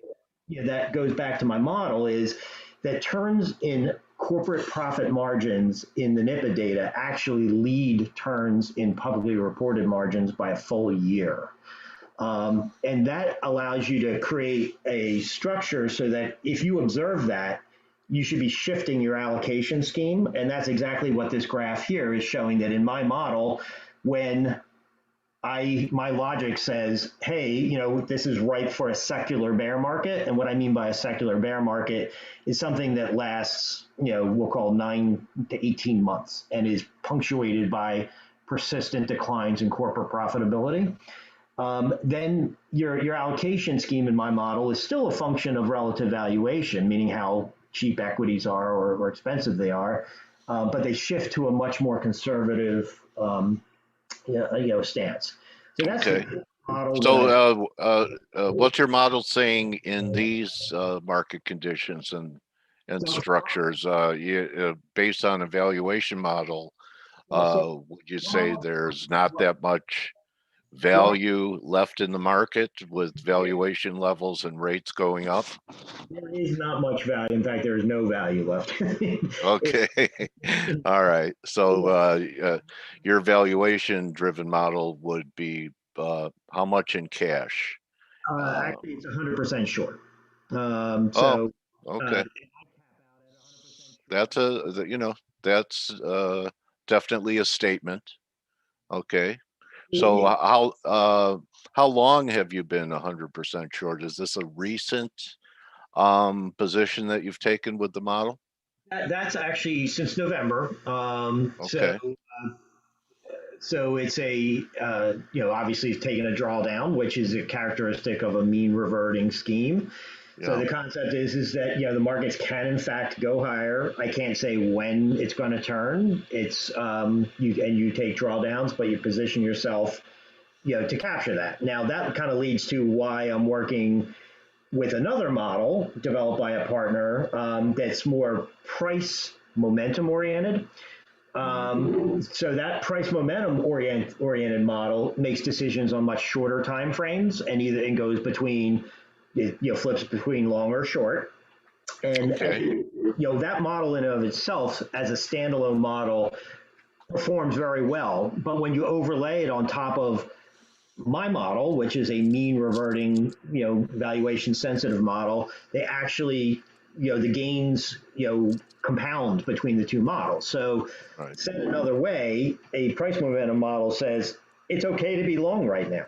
that goes back to my model is that turns in corporate profit margins in the NIPA data actually lead turns in publicly reported margins by a full year. And that allows you to create a structure so that if you observe that, you should be shifting your allocation scheme. And that's exactly what this graph here is showing, that in my model, when my logic says, hey, this is ripe for a secular bear market. And what I mean by a secular bear market is something that lasts, we'll call 9 to 18 months and is punctuated by persistent declines in corporate profitability. Then your allocation scheme in my model is still a function of relative valuation, meaning how cheap equities are or expensive they are, but they shift to a much more conservative stance. So that's okay. the model. So what's your model saying in these market conditions and structures? Based on a valuation model, would you say there's not that much value left in the market with valuation levels and rates going up? There is not much value. In fact, there is no value left. Okay. All right. So your valuation driven model would be how much in cash? Actually, it's 100% short. Okay. That's that's definitely a statement. Okay. So how long have you been 100% short? Is this a recent position that you've taken with the model? That's actually since November. Okay. So it's obviously it's taken a drawdown, which is a characteristic of a mean reverting scheme. Yeah. So the concept is that the markets can in fact go higher. I can't say when it's going to turn. It's you take drawdowns, but you position yourself to capture that. Now that kind of leads to why I'm working with another model developed by a partner that's more price momentum oriented. So that price momentum oriented model makes decisions on much shorter time frames, and it goes between, flips between long or short. And that model in and of itself as a standalone model performs very well. But when you overlay it on top of my model, which is a mean reverting, valuation sensitive model, they actually, the gains, compound between the two models. So said another way, a price momentum model says it's okay to be long right now.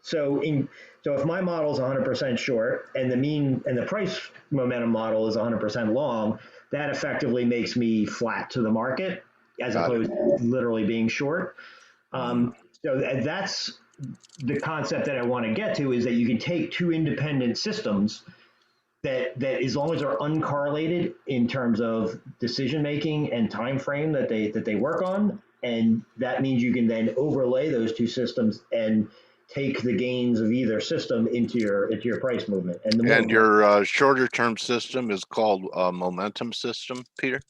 So if my model is 100% short and the price momentum model is 100% long, that effectively makes me flat to the market as opposed to literally being short. So that's the concept that I want to get to, is that you can take two independent systems that as long as they're uncorrelated in terms of decision making and time frame that they work on, and that means you can then overlay those two systems and take the gains of either system into your price movement. And your shorter term system is called a momentum system, Peter?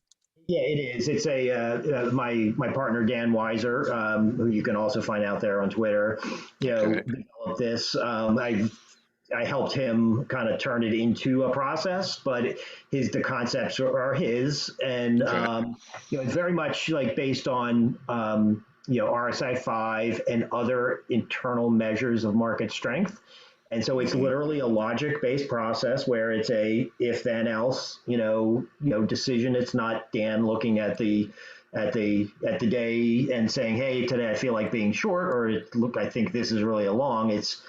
Yeah, it is. It's my partner Dan Weiser, who you can also find out there on Twitter. Developed this. I I helped him kind of turn it into a process, but the concepts are his, and Okay. it's very much like based on RSI 5 and other internal measures of market strength. And so it's Mhm. literally a logic based process where it's a if then else decision. It's not Dan looking at the day and saying, hey, today I feel like being short, or look, I think this is really a long. It's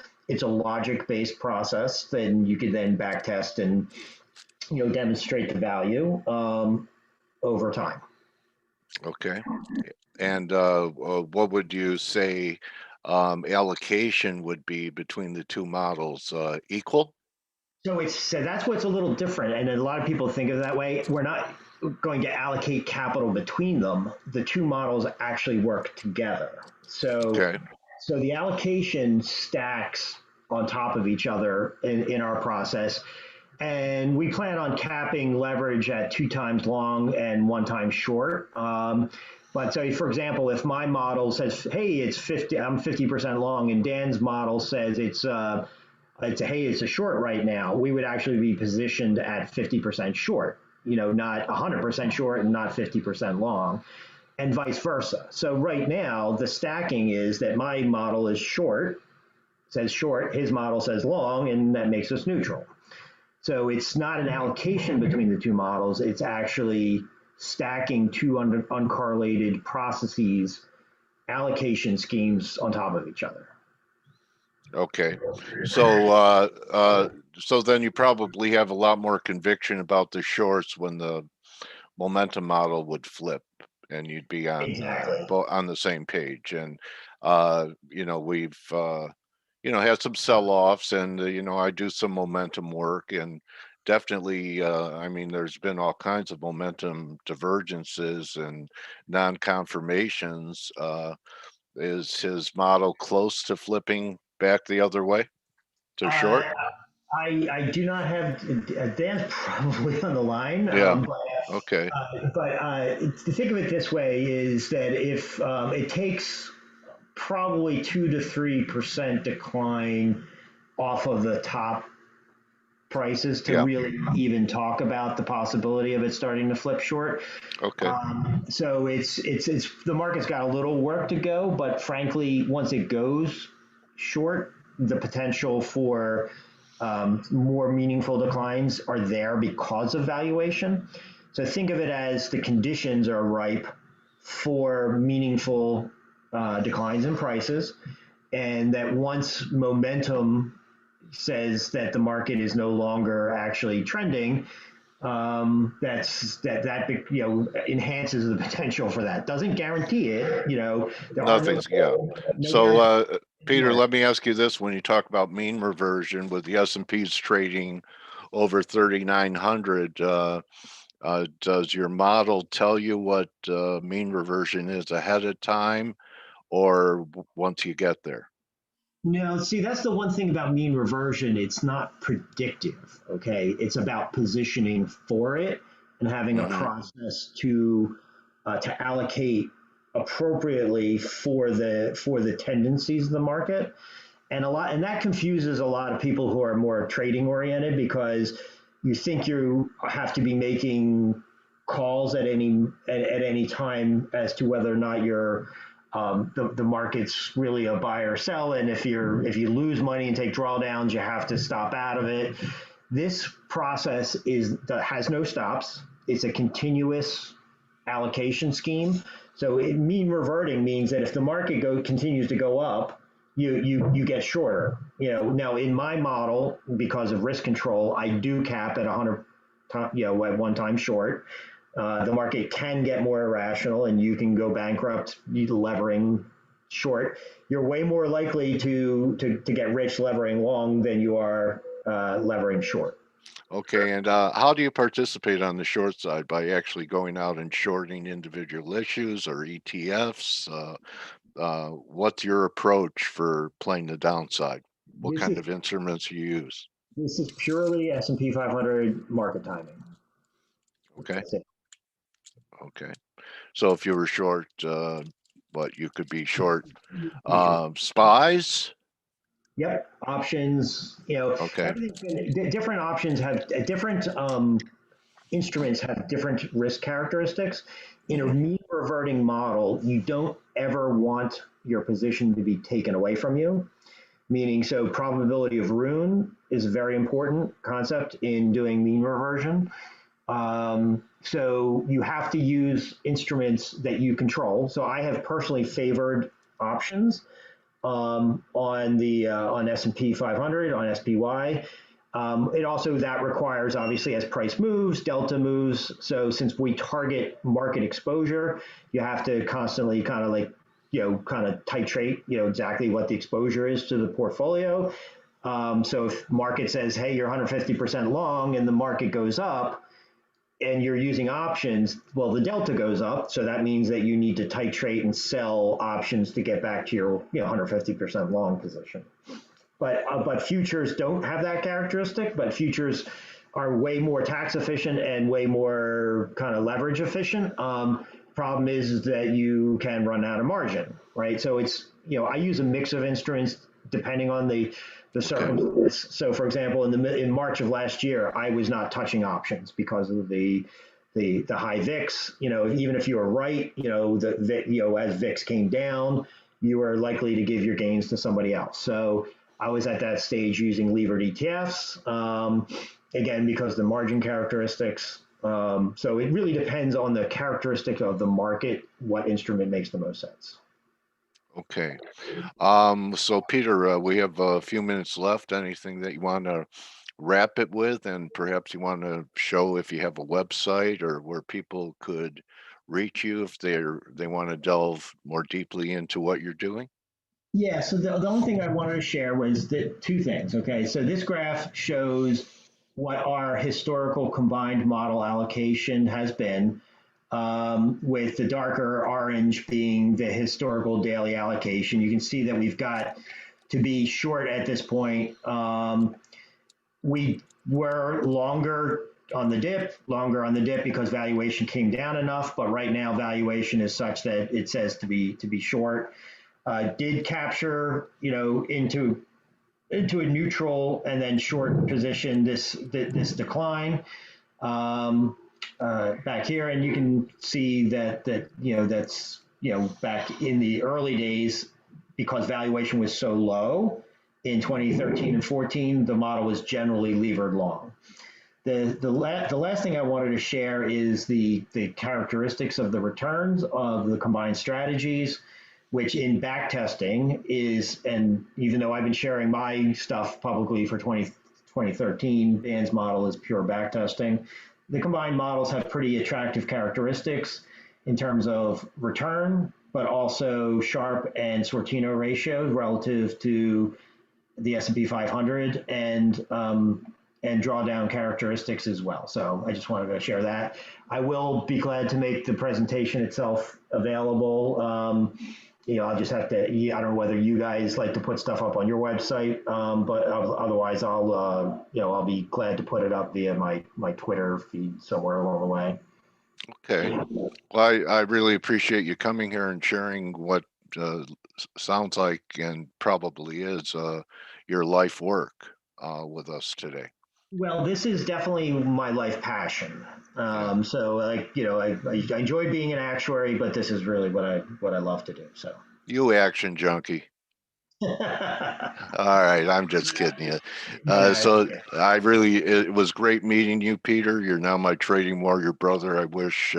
a logic based process. Then you could then back test and demonstrate the value over time. Okay. And what would you say allocation would be between the two models? Equal? So that's what's a little different, and a lot of people think of it that way. We're not going to allocate capital between them. The two models actually work together. Okay. So the allocation stacks on top of each other in our process. And we plan on capping leverage at 2 times long and 1 time short. But so, for example, if my model says, "Hey, it's 50," I'm 50% long, and Dan's model says it's a short right now, we would actually be positioned at 50% short. Not 100% short and not 50% long, and vice versa. So right now, the stacking is that my model is short, says short, his model says long, and that makes us neutral. So it's not an allocation between the two models. It's actually stacking two uncorrelated processes, allocation schemes on top of each other. Okay. So so then you probably have a lot more conviction about the shorts when the momentum model would flip and you'd be on Exactly. on the same page. And we've had some sell-offs, and I do some momentum work, and definitely I mean, there's been all kinds of momentum divergences and non-confirmations. Is his model close to flipping back the other way to Uh, short? I do not have Dan's probably on the line, Yeah. Okay. but to think of it this way is that if it takes probably 2 to 3% decline off of the top prices to Yeah. really even talk about the possibility of it starting to flip short. Okay. So it's the market's got a little work to go, but frankly, once it goes short, the potential for more meaningful declines are there because of valuation. So think of it as the conditions are ripe for meaningful declines in prices, and that once momentum says that the market is no longer actually trending, that enhances the potential for that. Doesn't guarantee it. There are Nothing's, yeah. no So guarantees. Peter, let me ask you this: when you talk about mean reversion with the S&P's trading over 3,900, does your model tell you what mean reversion is ahead of time, or once you get there? No, see, that's the one thing about mean reversion. It's not predictive. Okay, it's about positioning for it and having a Hmm. process to allocate appropriately for the tendencies of the market. And that confuses a lot of people who are more trading oriented, because you think you have to be making calls at any time as to whether or not you're the market's really a buy or sell, and if you lose money and take drawdowns, you have to stop out of it. This process has no stops. It's a continuous allocation scheme. So mean reverting means that if the market continues to go up, you get shorter. Now in my model, because of risk control, I do cap at 100, at 1 time short. The market can get more irrational, and you can go bankrupt levering short. You're way more likely to get rich levering long than you are levering short. Okay, and how do you participate on the short side? By actually going out and shorting individual issues or ETFs? What's your approach for playing the downside? What This kind is of instruments you use? this is purely S&P 500 market timing. Okay. That's it. Okay. So if you were short, what you could be short You can spies? Yep, options, Okay. everything's different options have different instruments have different risk characteristics. In a Mhm. mean reverting model, you don't ever want your position to be taken away from you. Meaning, so probability of ruin is a very important concept in doing mean reversion. So you have to use instruments that you control. So I have personally favored options on S&P 500 on SPY. It also that requires obviously as price moves, delta moves. So since we target market exposure, you have to constantly kind of like kind of titrate exactly what the exposure is to the portfolio. So if market says, hey, you're 150% long, and the market goes up, and you're using options, well, the delta goes up. So that means that you need to titrate and sell options to get back to your 150% long position. But futures don't have that characteristic, but futures are way more tax efficient and way more kind of leverage efficient. Problem is that you can run out of margin, right? So it's, I use a mix of instruments depending on the circumstance. So for example, in March of last year, I was not touching options because of the high VIX. Even if you were right, as VIX came down, you were likely to give your gains to somebody else. So I was at that stage using levered ETFs, again, because the margin characteristics. So it really depends on the characteristic of the market, what instrument makes the most sense. Okay. So Peter, we have a few minutes left. Anything that you want to wrap it with, and perhaps you want to show if you have a website or where people could reach you if they want to delve more deeply into what you're doing? Yeah, so the only thing I wanted to share was that two things. Okay, so this graph shows what our historical combined model allocation has been, with the darker orange being the historical daily allocation. You can see that we've got to be short at this point. We were longer on the dip because valuation came down enough, but right now valuation is such that it says to be short. Did capture, into a neutral and then short position this decline back here, and you can see that that's back in the early days because valuation was so low in 2013 and 14, the model was generally levered long. The last thing I wanted to share is the characteristics of the returns of the combined strategies, which in back testing is, and even though I've been sharing my stuff publicly for 2013, Dan's model is pure back testing. The combined models have pretty attractive characteristics in terms of return, but also Sharpe and Sortino ratios relative to the S&P 500 and drawdown characteristics as well. So I just wanted to share that. I will be glad to make the presentation itself available. I'll just have to, I don't know whether you guys like to put stuff up on your website, but otherwise I'll be glad to put it up via my Twitter feed somewhere along the way. Okay. Well, I really appreciate you coming here and sharing what sounds like and probably is your life work with us today. Well, this is definitely my life passion. So like, I enjoy being an actuary, but this is really what I love to do. So You action junkie. All right, I'm just kidding you. So it was great meeting you, Peter. You're now my trading warrior brother. I wish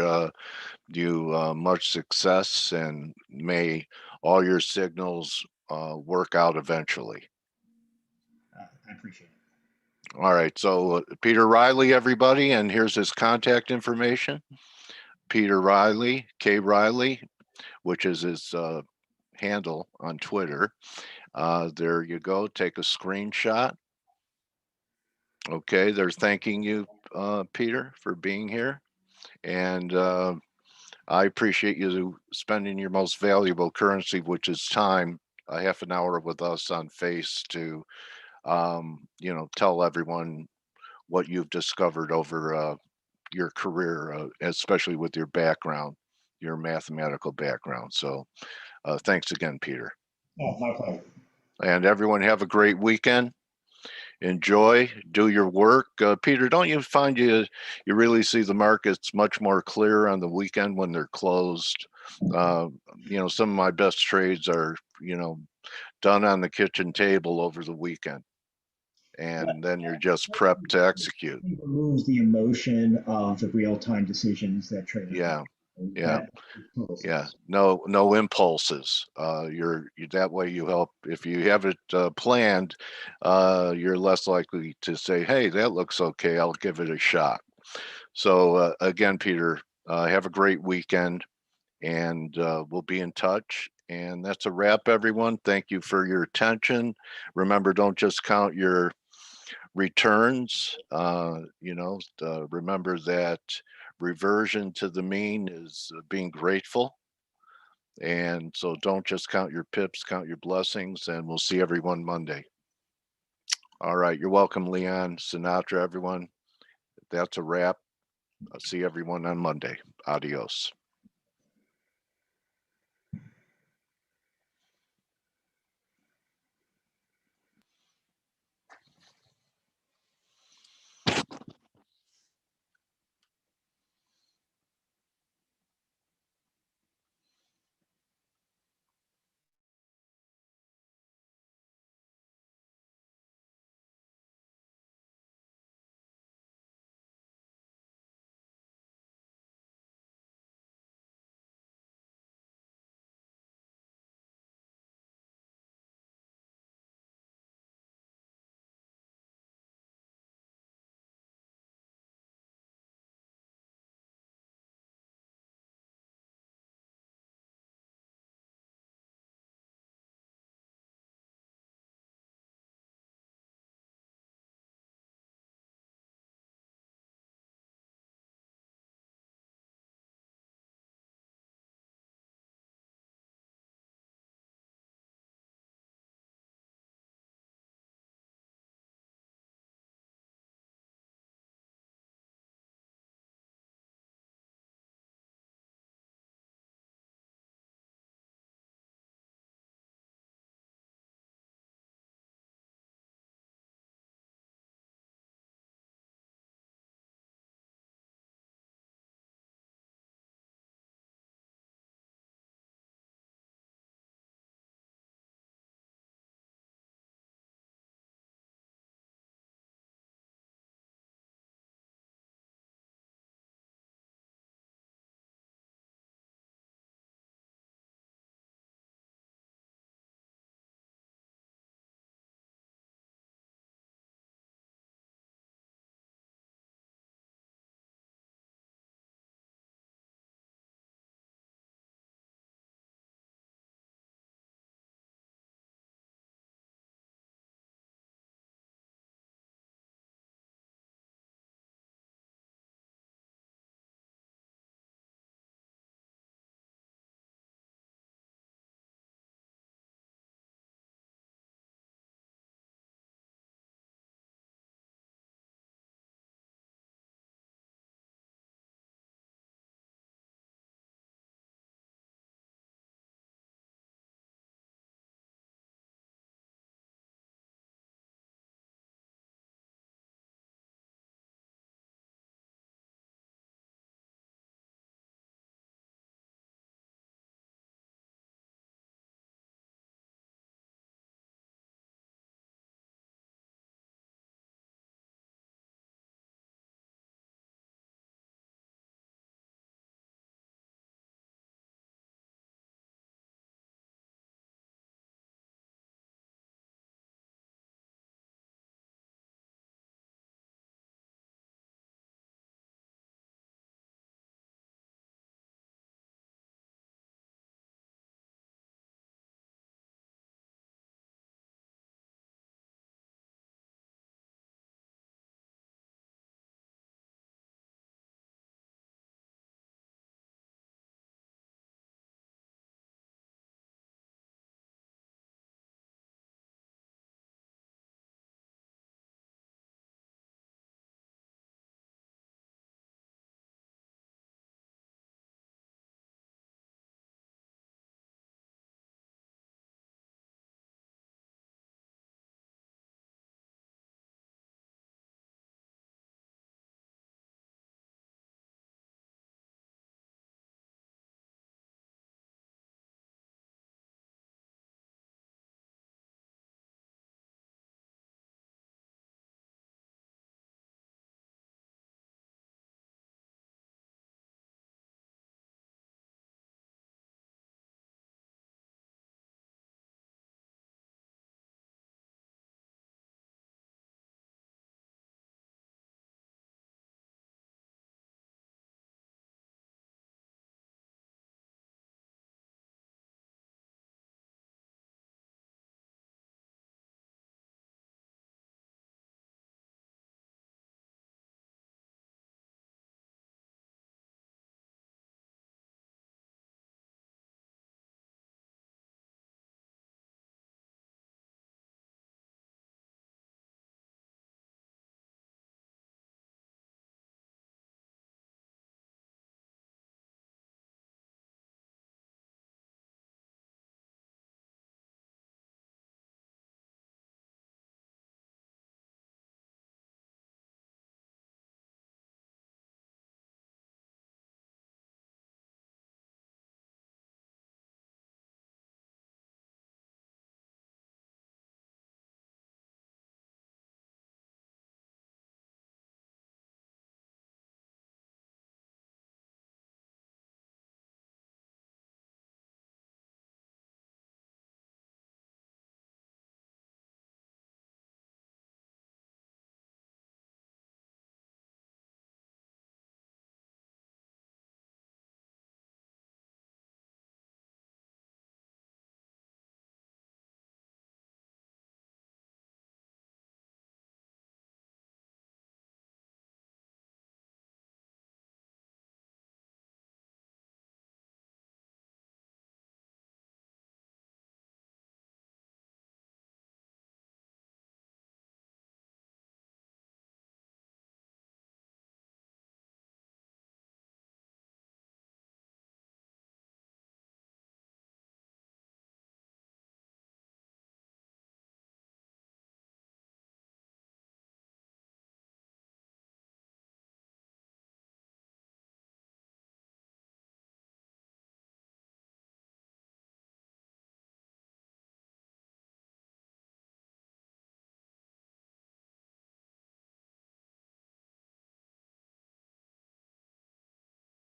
you much success, and may all your signals work out eventually. I appreciate it. All right, so Peter Riley, everybody, and here's his contact information. Peter Riley, K Riley, which is his handle on Twitter. There you go. Take a screenshot. Okay, they're thanking you, Peter, for being here. And I appreciate you spending your most valuable currency, which is time, a half an hour with us on Face to, tell everyone what you've discovered over your career, especially with your background, your mathematical background. So thanks again, Peter. Oh, my pleasure. And everyone have a great weekend. Enjoy, do your work. Peter, don't you find you really see the markets much more clear on the weekend when they're closed? Some of my best trades are, done on the kitchen table over the weekend. And then you're just prepped to execute. It removes the emotion of the real-time decisions that traders Yeah. make. Yeah. That makes total Yeah, sense. no impulses. That way you help. If you have it planned, you're less likely to say, "Hey, that looks okay. I'll give it a shot." So again, Peter, have a great weekend, and we'll be in touch. And that's a wrap, everyone. Thank you for your attention. Remember, don't just count your returns. Remember that reversion to the mean is being grateful. And so don't just count your pips, count your blessings, and we'll see everyone Monday. All right. You're welcome, Leon, Sinatra, everyone. That's a wrap. I'll see everyone on Monday. Adios.